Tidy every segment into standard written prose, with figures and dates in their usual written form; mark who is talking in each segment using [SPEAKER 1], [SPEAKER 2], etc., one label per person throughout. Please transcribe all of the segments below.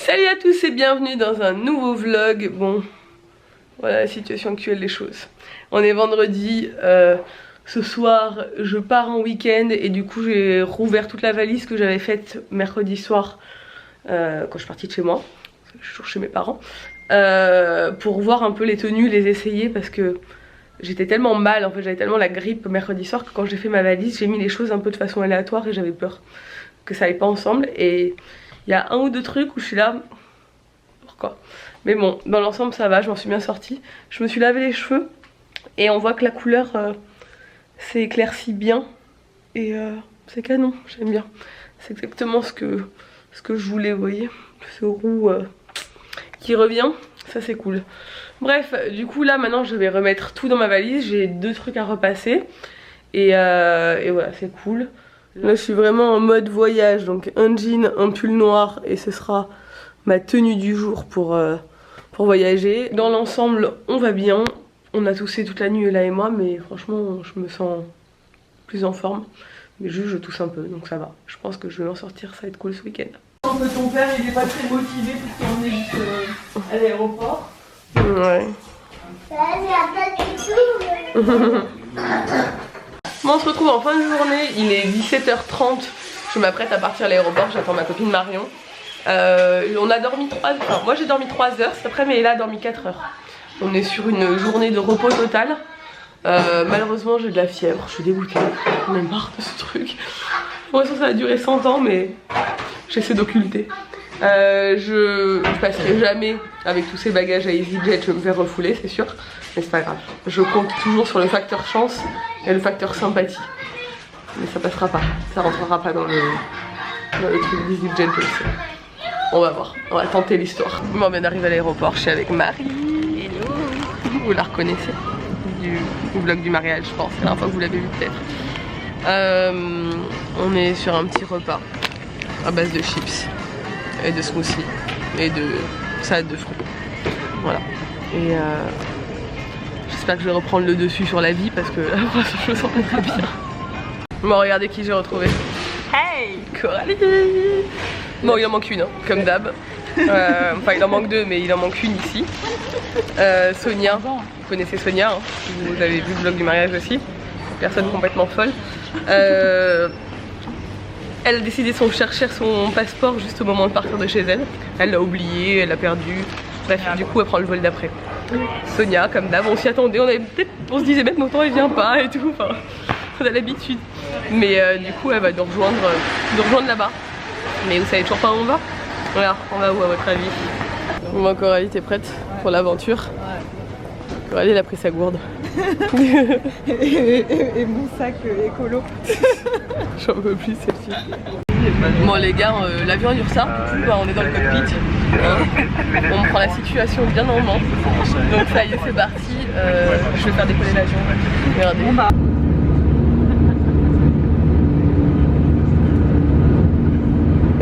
[SPEAKER 1] Salut à tous et bienvenue dans un nouveau vlog. Bon, voilà la situation actuelle des choses. On est vendredi, ce soir je pars en week-end et du coup j'ai rouvert toute la valise que j'avais faite mercredi soir quand je suis partie de chez moi. Je suis toujours chez mes parents. Pour voir un peu les tenues, les essayer parce que j'étais tellement mal, en fait j'avais tellement la grippe mercredi soir que quand j'ai fait ma valise j'ai mis les choses un peu de façon aléatoire et j'avais peur que ça aille pas ensemble. Et il y a un ou deux trucs où je suis là, pourquoi? Mais bon, dans l'ensemble ça va, je m'en suis bien sortie. Je me suis lavé les cheveux et on voit que la couleur s'est éclaircie bien. Et c'est canon, j'aime bien. C'est exactement ce que je voulais, vous voyez. Ce roux qui revient, ça c'est cool. Bref, du coup là maintenant je vais remettre tout dans ma valise. J'ai deux trucs à repasser. Et voilà, c'est cool. Là je suis vraiment en mode voyage, donc un jean, un pull noir et ce sera ma tenue du jour pour voyager. Dans l'ensemble on va bien, on a toussé toute la nuit Ella et moi, mais franchement je me sens plus en forme. Mais juste je tousse un peu donc ça va, je pense que je vais m'en sortir, ça va être cool ce week-end. Ton père il est pas très motivé parce qu'on est juste à l'aéroport. Ouais. Bon, on se retrouve en fin de journée, il est 17h30, je m'apprête à partir à l'aéroport, j'attends ma copine Marion. On a dormi 3 heures, enfin moi j'ai dormi 3 heures cet après, mais elle a dormi 4 heures. On est sur une journée de repos total. Malheureusement j'ai de la fièvre, je suis dégoûtée, j'en ai marre de ce truc. Pour l'instant ça va durer 100 ans mais j'essaie d'occulter. Je passerai jamais avec tous ces bagages à EasyJet, je vais me faire refouler c'est sûr. Mais c'est pas grave, je compte toujours sur le facteur chance et le facteur sympathie. Mais ça passera pas, ça rentrera pas dans le truc d'EasyJet, je sais. On va voir, on va tenter l'histoire. Bon, on vient d'arriver à l'aéroport, je suis avec Marie. Hello. Vous la reconnaissez du vlog du mariage, je pense, c'est la dernière fois que vous l'avez vu peut-être. On est sur un petit repas à base de chips et de smoothies et de salade de fruits. Voilà. Et j'espère que je vais reprendre le dessus sur la vie parce que là je me sens pas très bien. Bon, regardez qui j'ai retrouvé. Hey Coralie. Bon, il en manque une, hein, comme d'hab. Enfin, il en manque deux, mais il en manque une ici. Sonia, vous connaissez Sonia, hein, vous avez vu le vlog du mariage aussi. Personne complètement folle. Elle a décidé de chercher son passeport juste au moment de partir de chez elle. Elle l'a oublié, elle l'a perdu. Bref, du coup, elle prend le vol d'après. Sonia, comme d'hab, on s'y attendait, on se disait même longtemps elle vient pas et tout. Enfin, on a l'habitude. Mais du coup, elle va nous rejoindre là-bas. Mais vous savez toujours pas où on va? Voilà, on va où à votre avis? Bon, Coralie, t'es prête pour l'aventure? Ouais. Coralie, elle a pris sa gourde.
[SPEAKER 2] et mon sac écolo.
[SPEAKER 1] J'en peux plus celle-ci. Bon les gars, l'avion est ça, on est dans le cockpit. On prend la situation bien en main. Donc ça y est, c'est parti. Je vais faire décoller l'avion. Regardez.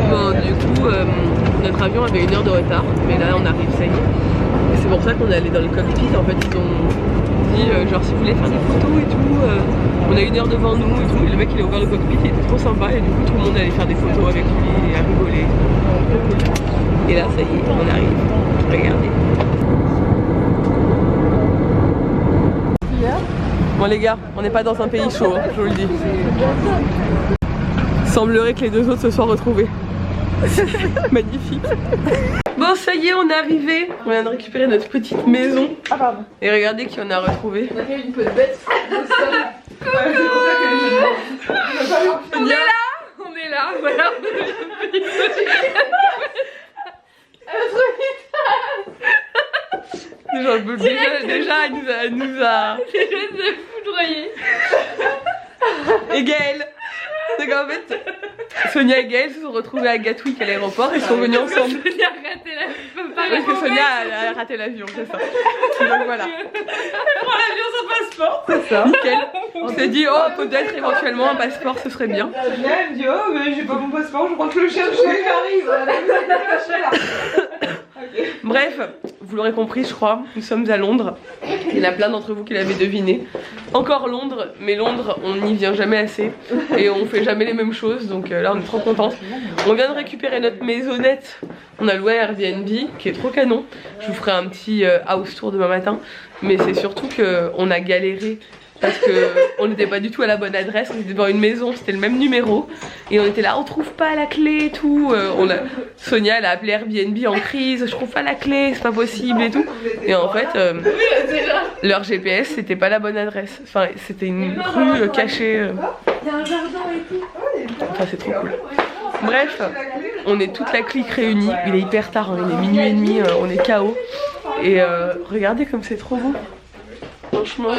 [SPEAKER 1] Bon, du coup, notre avion avait 1 heure de retard, mais là on arrive, ça y est. Et c'est pour ça qu'on est allé dans le cockpit. En fait, ils ont dit genre si vous voulez faire des photos et tout, on a 1 heure devant nous et tout. Et le mec il a ouvert le cockpit, il était trop sympa et du coup tout le monde allait faire des photos avec lui et à rigoler. Et là ça y est, on arrive. Regardez. Bon les gars, on n'est pas dans un pays chaud, hein, je vous le dis. Semblerait que les deux autres se soient retrouvés. Magnifique. Bon ça y est, on est arrivé. On vient de récupérer notre petite maison. Ah pardon. Et regardez qui on a retrouvé.
[SPEAKER 2] On a fait une peu de bête.
[SPEAKER 1] On est là, voilà. Déjà elle nous a foudroyé. Et Gaëlle. C'est qu'en fait, Sonia et Gaëlle se sont retrouvées à Gatwick à l'aéroport et sont venues ensemble.
[SPEAKER 2] Sonia a raté l'avion.
[SPEAKER 1] Parce que Sonia a raté l'avion, c'est ça. Donc voilà.
[SPEAKER 2] Elle prend l'avion sans passeport.
[SPEAKER 1] C'est ça. Nickel. On s'est dit, oh, peut-être éventuellement un passeport, ce serait bien.
[SPEAKER 2] Elle me dit, oh, mais j'ai pas mon passeport, je rentre le chercher, j'arrive.
[SPEAKER 1] Bref, vous l'aurez compris je crois, nous sommes à Londres. Il y en a plein d'entre vous qui l'avaient deviné. Encore Londres, mais Londres on n'y vient jamais assez et on fait jamais les mêmes choses, donc là on est trop contente. On vient de récupérer notre maisonnette, on a loué un Airbnb qui est trop canon. Je vous ferai un petit house tour demain matin, mais c'est surtout qu'on a galéré parce qu'on n'était pas du tout à la bonne adresse, on était devant une maison, c'était le même numéro et on était là, on trouve pas la clé et tout. Sonia elle a appelé Airbnb en crise, je trouve pas la clé, c'est pas possible et tout. Et en fait leur GPS c'était pas la bonne adresse, enfin c'était une rue cachée.
[SPEAKER 2] Il y a un jardin et tout.
[SPEAKER 1] Enfin c'est trop cool. Bref, on est toute la clique réunie, il est hyper tard, hein, il est minuit et demi, on est KO. Et regardez comme c'est trop beau. Franchement,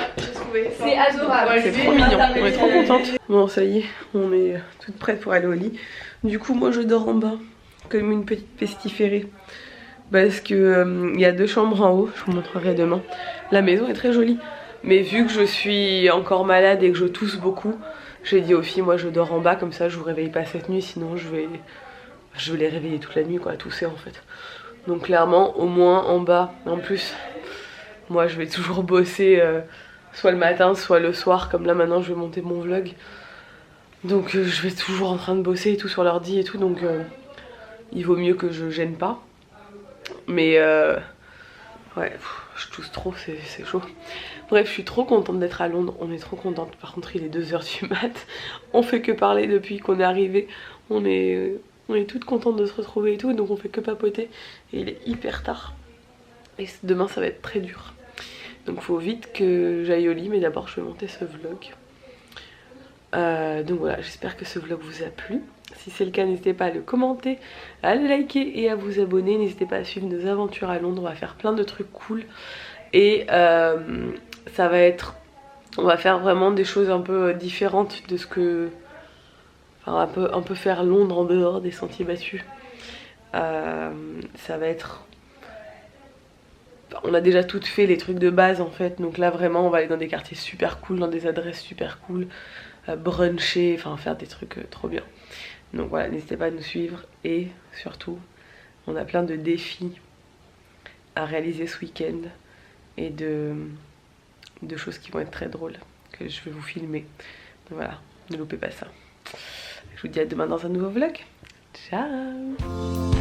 [SPEAKER 2] C'est adorable.
[SPEAKER 1] c'est trop mignon, on est trop contente. Bon ça y est, on est toutes prêtes pour aller au lit. Du coup moi je dors en bas, comme une petite pestiférée. Parce que il y a 2 chambres en haut, je vous montrerai demain. La maison est très jolie, mais vu que je suis encore malade et que je tousse beaucoup, j'ai dit aux filles, moi je dors en bas, comme ça je vous réveille pas cette nuit, sinon je vais les réveiller toute la nuit quoi, à tousser en fait. Donc clairement, au moins en bas, en plus... Moi je vais toujours bosser soit le matin soit le soir, comme là maintenant je vais monter mon vlog. Donc je vais toujours en train de bosser et tout sur l'ordi et tout, donc il vaut mieux que je gêne pas. Mais ouais, je tousse trop, c'est chaud. Bref, je suis trop contente d'être à Londres, on est trop contente. Par contre il est 2 h du mat, on fait que parler depuis qu'on est arrivé. On est toutes contentes de se retrouver et tout, donc on fait que papoter. Et il est hyper tard. Et demain ça va être très dur. Donc faut vite que j'aille au lit, mais d'abord je vais monter ce vlog. Donc voilà, j'espère que ce vlog vous a plu. Si c'est le cas, n'hésitez pas à le commenter, à le liker et à vous abonner. N'hésitez pas à suivre nos aventures à Londres, on va faire plein de trucs cool. Et ça va être... On va faire vraiment des choses un peu différentes de ce que... Enfin un peu faire Londres en dehors des sentiers battus. Ça va être... On a déjà toutes fait les trucs de base en fait, donc là vraiment on va aller dans des quartiers super cool, dans des adresses super cool, bruncher, enfin faire des trucs trop bien. Donc voilà, n'hésitez pas à nous suivre et surtout on a plein de défis à réaliser ce week-end et de choses qui vont être très drôles que je vais vous filmer. Donc voilà, ne loupez pas ça. Je vous dis à demain dans un nouveau vlog. Ciao!